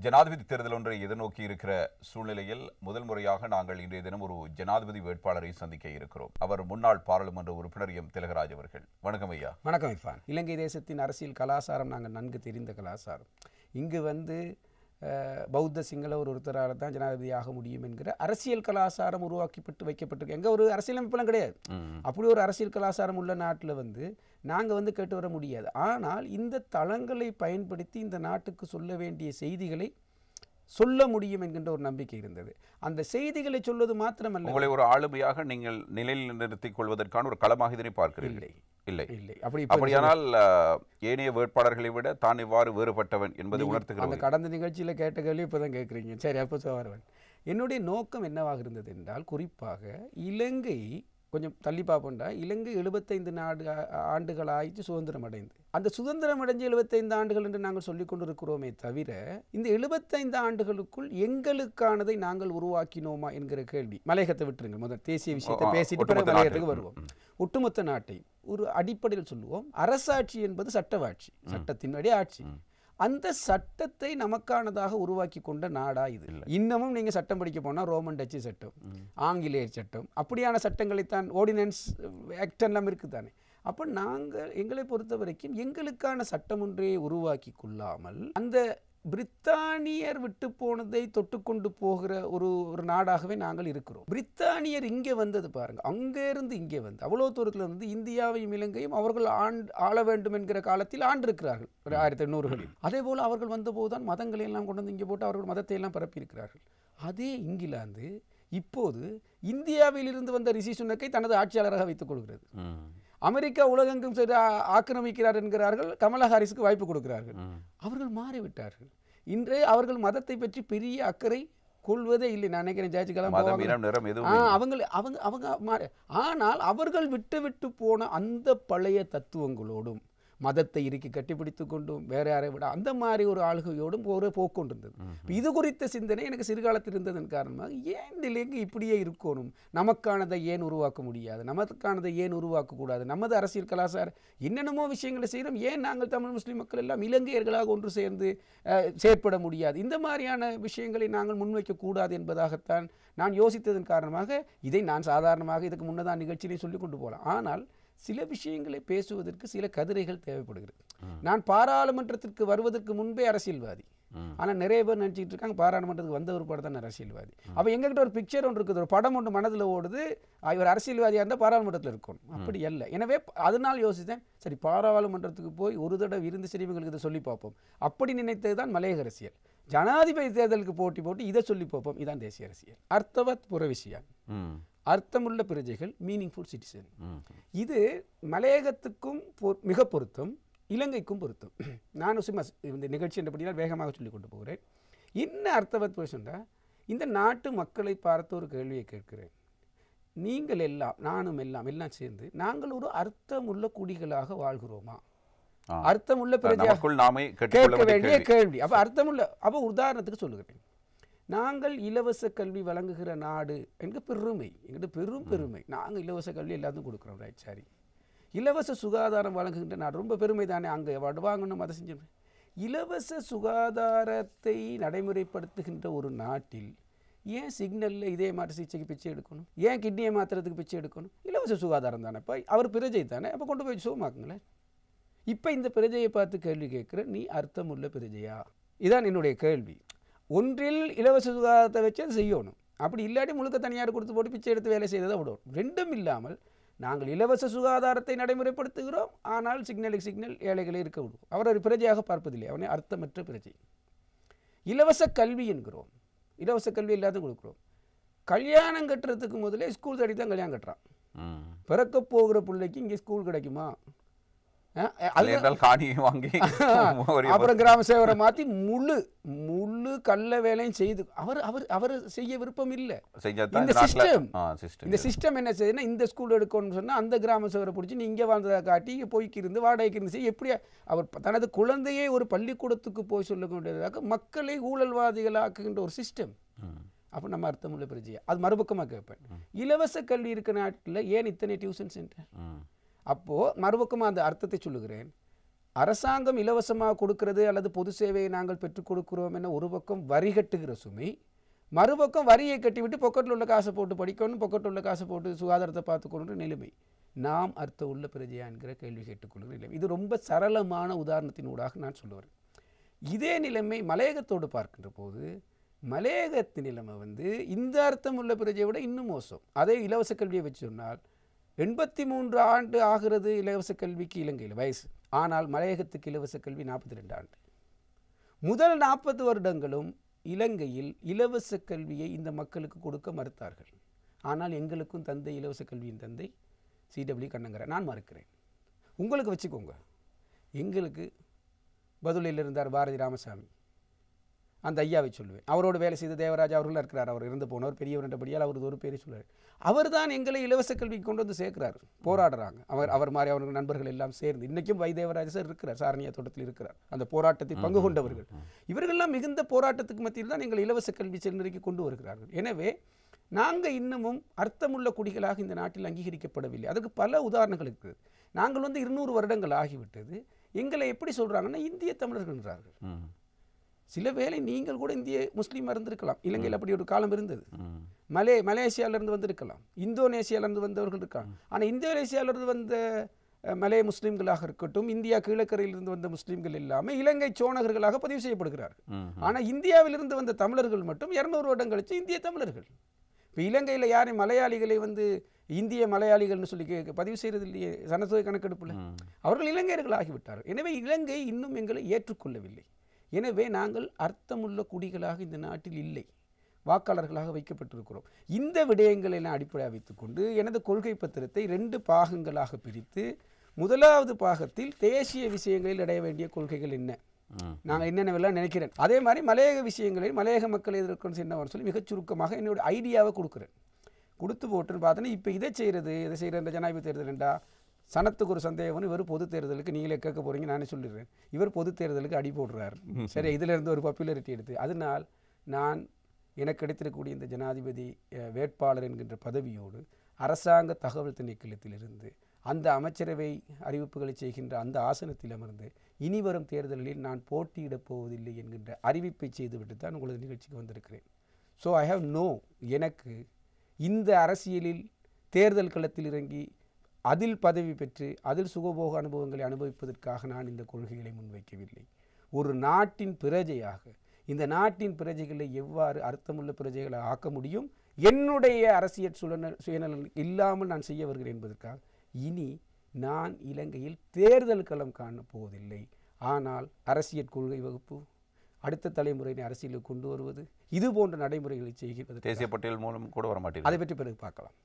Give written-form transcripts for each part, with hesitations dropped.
ஜனாதிபதி தேர்தல் ஒன்றை எதிர்நோக்கி இருக்கிற சூழ்நிலையில் முதல் முறையாக நாங்கள் இன்றைய தினம் ஒரு ஜனாதிபதி வேட்பாளரை சந்திக்க இருக்கிறோம். அவர் முன்னாள் பாராளுமன்ற உறுப்பினர் எம் திலகராஜ் அவர்கள். வணக்கம் ஐயா. வணக்கம் இர்ஃபான். இலங்கை தேசத்தின் அரசியல் கலாச்சாரம் நாங்கள் நன்கு தெரிந்த கலாச்சாரம். இங்கு பௌத்த சிங்கள ஒருத்தரால் தான் ஜனாதிபதி ஆக முடியும் என்கிற அரசியல் கலாச்சாரம் உருவாக்கப்பட்டு வைக்கப்பட்டிருக்கு. எங்கே ஒரு அரசியலமைப்பெல்லாம் கிடையாது. அப்படி ஒரு அரசியல் கலாச்சாரம் உள்ள நாட்டில் நாங்கள் கேட்டு வர முடியாது. ஆனால் இந்த தளங்களை பயன்படுத்தி இந்த நாட்டுக்கு சொல்ல வேண்டிய செய்திகளை சொல்ல முடியும் என்கின்ற ஒரு நம்பிக்கை இருந்தது. அந்த செய்திகளை சொல்வது மாத்திரமல்ல, உங்களை ஒரு ஆளுமையாக நீங்கள் நிலையில் நிறுத்திக் கொள்வதற்கான ஒரு களமாக இதனை பார்க்கிறீர்கள். இல்லை. அப்படியானால் ஏனைய வேட்பாளர்களை விட தான் இவ்வாறு வேறுபட்டவன் என்பதை உணர்த்துகிறேன். அந்த கடந்த நிகழ்ச்சியில் கேட்ட கேள்வி இப்போதான் கேட்குறீங்க. சரி, அப்போ வருவன். என்னுடைய நோக்கம் என்னவாக இருந்தது என்றால், குறிப்பாக இலங்கை கொஞ்சம் தள்ளி பார்ப்போம்டா, இலங்கை 75 ஆண்டுகள் ஆயிடுச்சு சுதந்திரம் அடைந்து. அந்த சுதந்திரம் அடைஞ்சு 75 ஆண்டுகள் என்று நாங்கள் சொல்லிக் கொண்டிருக்கிறோமே தவிர, இந்த 75 ஆண்டுகளுக்குள் எங்களுக்கானதை நாங்கள் உருவாக்கினோமா என்கிற கேள்வி. மலையகத்தை விட்டுருங்க, முதல் தேசிய விஷயத்தை பேசிட்டு பிறகு மலையகத்துக்கு வருவோம். ஒட்டுமொத்த நாட்டை ஒரு அடிப்படையில் சொல்லுவோம். அரசாட்சி என்பது சட்டவாட்சி, சட்டத்தினுடைய ஆட்சி. அந்த சட்டத்தை நமக்கானதாக உருவாக்கி கொண்ட நாடா இது. இன்னமும் நீங்க சட்டம் படிக்க போனா ரோமன் டச்சு சட்டம், ஆங்கிலேயர் சட்டம், அப்படியான சட்டங்களைத்தான், ஆர்டினன்ஸ் ஆக்ட் எல்லாம் இருக்குதானே. அப்போ நாங்கள் எங்களை பொறுத்த வரைக்கும் எங்களுக்கான சட்டம் ஒன்றை உருவாக்கி கொள்ளாமல் அந்த பிரித்தானியர் விட்டு போனதை தொட்டுக்கொண்டு போகிற ஒரு நாடாகவே நாங்கள் இருக்கிறோம். பிரித்தானியர் இங்கே வந்தது பாருங்க, அங்கே இருந்து இங்கே அவ்வளோ தூரத்தில் இந்தியாவையும் இலங்கையும் அவர்கள் ஆள வேண்டும் என்கிற காலத்தில் ஆண்டிருக்கிறார்கள் 1800களில். அதே போல் அவர்கள் வந்தபோதுதான் மதங்களை எல்லாம் கொண்டு வந்து இங்கே போட்டு அவர்கள் மதத்தை எல்லாம் பரப்பியிருக்கிறார்கள். அதே இங்கிலாந்து இப்போது இந்தியாவிலிருந்து வந்த ரிஷி சுனக்கை தனது ஆட்சியாளராக வைத்துக் கொள்கிறது. அமெரிக்கா உலகெங்கும் ஆக்கிரமிக்கிறார் என்கிறார்கள், கமலா ஹாரிஸுக்கு வாய்ப்பு கொடுக்கிறார்கள். அவர்கள் மாறிவிட்டார்கள். இன்றே அவர்கள் மதத்தை பற்றி பெரிய அக்கறை கொள்வதே இல்லை. நான் நினைக்கிறேன் ஜாஜிகலாம் ஆனால் அவர்கள் விட்டு போன அந்த பழைய தத்துவங்களோடும் மதத்தை இறுக்கி கட்டிப்பிடித்து கொண்டும் வேற யாரை விட அந்த மாதிரி ஒரு ஆளுகையோடும் ஒரு போக்கொண்டிருந்தது. இது குறித்த சிந்தனை எனக்கு சிறுகாலத்தில் இருந்ததன் காரணமாக, ஏன் நிலைக்கு இப்படியே இருக்கணும், நமக்கானதை ஏன் உருவாக்க முடியாது, நமக்கானதை ஏன் உருவாக்கக்கூடாது, நமது அரசியல் கலாச்சாரம் என்னென்னமோ விஷயங்களை செய்கிறோம், ஏன் நாங்கள் தமிழ் முஸ்லீம் மக்கள் எல்லாம் இலங்கையர்களாக ஒன்று சேர்ந்து செயற்பட முடியாது, இந்த மாதிரியான விஷயங்களை நாங்கள் முன்வைக்கக்கூடாது என்பதாகத்தான் நான் யோசித்ததன் காரணமாக இதை நான் சாதாரணமாக இதுக்கு முன்னதான் நிகழ்ச்சியிலே சொல்லி கொண்டு போகலாம். ஆனால் சில விஷயங்களை பேசுவதற்கு சில கதிரைகள் தேவைப்படுகிறது. நான் பாராளுமன்றத்திற்கு வருவதற்கு முன்பே அரசியல்வாதி. ஆனால் நிறைய பேர் நினச்சிக்கிட்டு இருக்காங்க பாராளுமன்றத்துக்கு வந்த ஒரு படம் தான் அரசியல்வாதி. அப்போ எங்ககிட்ட ஒரு பிக்சர் ஒன்று இருக்குது, ஒரு படம் ஒன்று மனதில் ஓடுது, இவர் அரசியல்வாதியாக இருந்தால் பாராளுமன்றத்தில் இருக்கணும். அப்படி அல்ல. எனவே அதனால் யோசித்தேன், சரி பாராளுமன்றத்துக்கு போய் ஒரு தடவை இருந்து சரி இவங்களுக்கு இதை சொல்லி பார்ப்போம். அப்படி நினைத்தது தான் மலையக அரசியல். ஜனாதிபதி தேர்தலுக்கு போட்டி இதை சொல்லி பார்ப்போம். இதான் தேசிய அரசியல். அர்த்தவத் புறவிஷியான், அர்த்தமுள்ள பிரஜைகள், மீனிங்ஃபுல் சிட்டிசன். இது மலையகத்துக்கும் மிக பொருத்தம், இலங்கைக்கும் பொருத்தம். நான் சும்மா இந்த நிகழ்ச்சி என்றபடியால் வேகமாக சொல்லி கொண்டு போகிறேன். என்ன அர்த்தவத் புருஷன்டா, இந்த நாட்டு மக்களை பார்த்து ஒரு கேள்வியை கேட்கிறேன். நீங்கள் எல்லாம், நானும் எல்லாம் சேர்ந்து நாங்கள் ஒரு அர்த்தமுள்ள குடிகளாக வாழ்கிறோமா? அர்த்தமுள்ள பிரஜையாக கேட்க வேண்டிய கேள்வி. அப்போ அர்த்தமுள்ள, அப்போ உதாரணத்துக்கு சொல்லுகிறேன், நாங்கள் இலவச கல்வி வழங்குகிற நாடு என்கிற பெருமை, எங்கிட்ட பெருமை. நாங்கள் இலவச கல்வி எல்லாத்துக்கும் கொடுக்குறோம், ரைட், சரி. இலவச சுகாதாரம் வழங்குகின்ற நாடு, ரொம்ப பெருமை தானே. அங்கே வாங்கணும், அதை செஞ்சு. இலவச சுகாதாரத்தை நடைமுறைப்படுத்துகின்ற ஒரு நாட்டில் ஏன் சிக்னலில் இதே மாதிரி சிகிச்சைக்கு பிச்சை எடுக்கணும்? ஏன் கிட்னியை மாத்திரத்துக்கு பிச்சை எடுக்கணும்? இலவச சுகாதாரம் தானே. இப்போ அவர் பிரஜை தானே, அப்போ கொண்டு போய் சுகமாக்குங்களேன். இப்போ இந்த பிரஜையை பார்த்து கேள்வி கேட்குற, நீ அர்த்தமுள்ள பிரஜையா? இதான் என்னுடைய கேள்வி. ஒன்றில் இலவச சுகாதாரத்தை வச்சு அதை செய்யணும், அப்படி இல்லாட்டி முழுக்க தனியார் கொடுத்து போட்டு பிச்சை எடுத்து வேலை செய்ததை விடணும். ரெண்டும் இல்லாமல் நாங்கள் இலவச சுகாதாரத்தை நடைமுறைப்படுத்துகிறோம், ஆனால் சிக்னலுக்கு சிக்னல் ஏழைகளை இருக்க விடுவோம். அவர் ஒரு பிரஜையாக பார்ப்பதில்லை, அவனை அர்த்தமற்ற பிரஜை. இலவச கல்வி என்கிறோம், இலவச கல்வி எல்லாத்தையும் கொடுக்குறோம். கல்யாணம் கட்டுறதுக்கு முதலே ஸ்கூல் தடி தான் கல்யாணம் கட்டுறான். பிறக்க போகிற பிள்ளைக்கு இங்கே ஸ்கூல் கிடைக்குமா? அப்புறம் கிராம சேவரை மாற்றி முழு கல்ல வேலையும் செய்து அவர் செய்ய விருப்பம் இல்லை. இந்த சிஸ்டம் என்ன செய்யுதுன்னா, இந்த ஸ்கூல் எடுக்கணும்னு சொன்னால் அந்த கிராம சேவரை பிடிச்சி நீ இங்கே வாழ்ந்ததை காட்டி இங்கே போய்க்கு இருந்து வாடகைக்கு இருந்து செய்ய, எப்படியா அவர் தனது குழந்தையை ஒரு பள்ளிக்கூடத்துக்கு போய் சொல்ல வேண்டியதாக மக்களை ஊழல்வாதிகளாக்குகின்ற ஒரு சிஸ்டம். அப்போ நம்ம அர்த்தமுள்ள பிரச்சனை. அது மறுபக்கமாக கேட்பேன், இலவச கல்வி இருக்கிற நாட்டில் ஏன் இத்தனை டியூஷன் சென்டர்? அப்போது மறுபக்கமாக அந்த அர்த்தத்தை சொல்லுகிறேன். அரசாங்கம் இலவசமாக கொடுக்கிறது அல்லது பொது சேவையை நாங்கள் பெற்றுக் கொடுக்கிறோம் என ஒரு பக்கம் வரி கட்டுகிற சுமை, மறுபக்கம் வரியை கட்டிவிட்டு பொக்கெட்டில் உள்ள காசை போட்டு படிக்கணும், பொக்கெட்டில் உள்ள காசை போட்டு சுகாதாரத்தை பார்த்துக்கொள்கிற நிலைமை. நாம் அர்த்தம் உள்ள பிரஜையா என்கிற கேள்வி கேட்டுக்கொள்கிற நிலைமை. இது ரொம்ப சரளமான உதாரணத்தினூடாக நான் சொல்லுவேன். இதே நிலைமை மலையகத்தோடு பார்க்கின்ற போது மலையகத்து நிலைமை இந்த அர்த்தம் உள்ள பிரஜையை விட இன்னும் மோசம். அதே இலவச கல்வியை வச்சு சொன்னால் 83 ஆண்டு ஆகிறது இலவச கல்விக்கு இலங்கையில் வயசு. ஆனால் மலையகத்துக்கு இலவச கல்வி 42 ஆண்டு. முதல் 40 வருடங்களும் இலங்கையில் இலவச கல்வியை இந்த மக்களுக்கு கொடுக்க மறுத்தார்கள். ஆனால் எங்களுக்கும் தந்தை இலவச கல்வியின் தந்தை CW கண்ணங்கரை. நான் மறுக்கிறேன். உங்களுக்கு வச்சுக்கோங்க. எங்களுக்கு பதுளையில் இருந்தார் பாரதி ராமசாமி, அந்த ஐயாவை சொல்லுவேன். அவரோடு வேலை செய்த தேவராஜா அவர்கள் இருக்கிறார். அவர் இருந்து போனவர் பெரியவர்ன்றபடியால் அவரது ஒரு பேரை சொல்லுவார். அவர் தான் எங்களை இலவச கல்விக்கு கொண்டு வந்து சேர்க்கிறார். போராடுறாங்க. அவர் மாதிரி அவர்கள் நண்பர்கள் எல்லாம் சேர்ந்து இன்றைக்கும் வைதேவராஜ சார் இருக்கிறார், சாரணியா தோட்டத்தில் இருக்கிறார். அந்த போராட்டத்தில் பங்கு கொண்டவர்கள் இவர்களெல்லாம் மிகுந்த போராட்டத்துக்கு மத்தியில் தான் எங்கள் இலவச கல்வி செல்நெறிக்கு கொண்டு வருகிறார்கள். எனவே நாங்கள் இன்னமும் அர்த்தமுள்ள குடிகளாக இந்த நாட்டில் அங்கீகரிக்கப்படவில்லை. அதுக்கு பல உதாரணங்கள் இருக்குது. நாங்கள் 200 வருடங்கள் ஆகிவிட்டது. எங்களை எப்படி சொல்கிறாங்கன்னா இந்திய தமிழர்கள் என்றார்கள். சில வேளை நீங்கள் கூட இந்திய முஸ்லீமாக இருந்திருக்கலாம். இலங்கையில் அப்படி ஒரு காலம் இருந்தது. மலேசியாவிலிருந்து வந்திருக்கலாம், இந்தோனேசியாவிலிருந்து வந்தவர்கள் இருக்காங்க. ஆனால் இந்தோனேசியாவிலிருந்து வந்த மலே முஸ்லீம்களாக இருக்கட்டும், இந்தியா கீழக்கரையிலிருந்து வந்த முஸ்லீம்கள் இல்லாமல் இலங்கை சோழர்களாக பதிவு செய்யப்படுகிறார்கள். ஆனால் இந்தியாவிலிருந்து வந்த தமிழர்கள் மட்டும் 200 வருடம் கழிச்சு இந்திய தமிழர்கள். இப்போ இலங்கையில் யாரையும் மலையாளிகளை இந்திய மலையாளிகள்னு சொல்லி பதிவு செய்கிறது இல்லையே சனத்தொகை கணக்கெடுப்பில். அவர்கள் இலங்கையர்கள் ஆகிவிட்டார்கள். எனவே இலங்கை இன்னும் எங்களை ஏற்றுக்கொள்ளவில்லை. எனவே நாங்கள் அர்த்தமுள்ள குடிகளாக இந்த நாட்டில் இல்லை, வாக்காளர்களாக வைக்கப்பட்டிருக்கிறோம். இந்த விடயங்களை எல்லாம் அடிப்படையாக வைத்துக்கொண்டு எனது கொள்கை பத்திரத்தை 2 பாகங்களாக பிரித்து, முதலாவது பாகத்தில் தேசிய விஷயங்களில் அடைய வேண்டிய கொள்கைகள் என்ன, நாங்கள் என்னென்னவெல்லாம் நினைக்கிறேன், அதே மாதிரி மலையக விஷயங்களில் மலையக மக்கள் எதிர்க்கணும் என்னவன்னு சொல்லி மிகச் சுருக்கமாக என்னோட ஐடியாவை கொடுக்குறேன். கொடுத்து போட்டுன்னு பார்த்தோன்னா இப்போ இதை செய்கிற ஜனாதிபதி தேர்தல் என்றா சனத்துக்கு ஒரு சந்தேகம், இவர் பொது தேர்தலுக்கு நீங்களே கேட்க போகிறீங்க, நானே சொல்லிடுறேன். இவர் பொது தேர்தலுக்கு அடி போடுறார். சரி, இதிலிருந்து ஒரு பாப்புலாரிட்டி எடுத்து அதனால் நான் எனக்கு கிடைத்திருக்கக்கூடிய இந்த ஜனாதிபதி வேட்பாளர் என்கின்ற பதவியோடு அரசாங்க தகவல் திணைக்களத்திலிருந்து அந்த அமைச்சரவை அறிவிப்புகளை செய்கின்ற அந்த ஆசனத்தில் அமர்ந்து இனி வரும் தேர்தலில் நான் போட்டியிடப் போவதில்லை என்கின்ற அறிவிப்பை செய்துவிட்டு தான் உங்களது நிகழ்ச்சிக்கு வந்திருக்கிறேன். ஸோ ஐ ஹவ் நோ, எனக்கு இந்த அரசியலில் தேர்தல் களத்தில் இறங்கி அதில் பதவி பெற்று அதில் சுகபோக அனுபவங்களை அனுபவிப்பதற்காக நான் இந்த கொள்கைகளை முன்வைக்கவில்லை. ஒரு நாட்டின் பிரஜையாக இந்த நாட்டின் பிரஜைகளை எவ்வாறு அர்த்தமுள்ள பிரஜைகளை ஆக்க முடியும், என்னுடைய அரசியல் சுயநலன் இல்லாமல் நான் செய்ய வருகிறேன் என்பதற்காக இனி நான் இலங்கையில் தேர்தல் களம் காண போவதில்லை. ஆனால் அரசியல் கொள்கை வகுப்பு, அடுத்த தலைமுறையினை அரசியலுக்கு கொண்டு வருவது, இது போன்ற நடைமுறைகளை செய்கிறது. தேசிய பட்டியல் மூலம் கூட வர மாட்டீர்கள். அதை பற்றி பிறகு பார்க்கலாம்.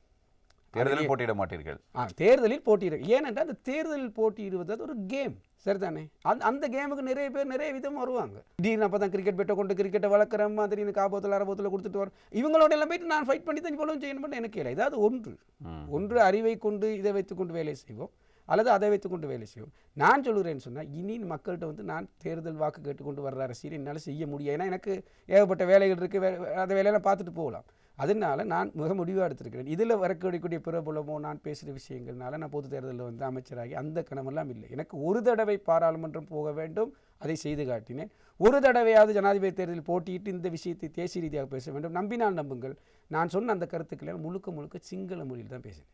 தேர்தலில் போட்டியிட மாட்டீர்கள். தேர்தலில் போட்டியிட, ஏனென்றால் அந்த தேர்தலில் போட்டியிடுவது அது ஒரு கேம், சரிதானே? அந்த கேமுக்கு நிறைய பேர் நிறைய விதம் வருவாங்க. திடீர்னு அப்போ தான் கிரிக்கெட் பெட்டை கொண்டு கிரிக்கெட்டை வளர்க்குற மாதிரி எனக்கு ஆபத்தில் அரபத்தில் கொடுத்துட்டு வரும். இவங்களோட எல்லாம் போயிட்டு நான் ஃபைட் பண்ணி தான் இவ்வளவு செய்யணும்னு எனக்கு இல்லை. ஏதாவது ஒன்று அறிவை கொண்டு இதை வைத்துக்கொண்டு வேலை செய்வோம், அல்லது அதை வைத்துக்கொண்டு வேலை செய்வோம். நான் சொல்கிறேன்னு சொன்னால் இனி மக்கள்கிட்ட நான் தேர்தல் வாக்கு கேட்டுக்கொண்டு வர்ற அரசியல் என்னால் செய்ய முடியும். ஏன்னா எனக்கு ஏகப்பட்ட வேலைகள் இருக்குது, அந்த வேலையெல்லாம் பார்த்துட்டு போகலாம். அதனால நான் மிக முடிவாக எடுத்திருக்கிறேன். இதில் வரக்கூடிய பிரபலமோ நான் பேசுகிற விஷயங்கள்னால நான் பொது தேர்தலில் அமைச்சராகி அந்த கனமெல்லாம் இல்லை. எனக்கு ஒரு தடவை பாராளுமன்றம் போக வேண்டும், அதை செய்து காட்டினேன். ஒரு தடவையாவது ஜனாதிபதி தேர்தலில் போட்டியிட்டு இந்த விஷயத்தை தேசிய ரீதியாக பேச வேண்டும். நம்பினால் நம்புங்கள், நான் சொன்ன அந்த கருத்துக்களை முழுக்க சிங்கள மொழியில் தான் பேசினேன்.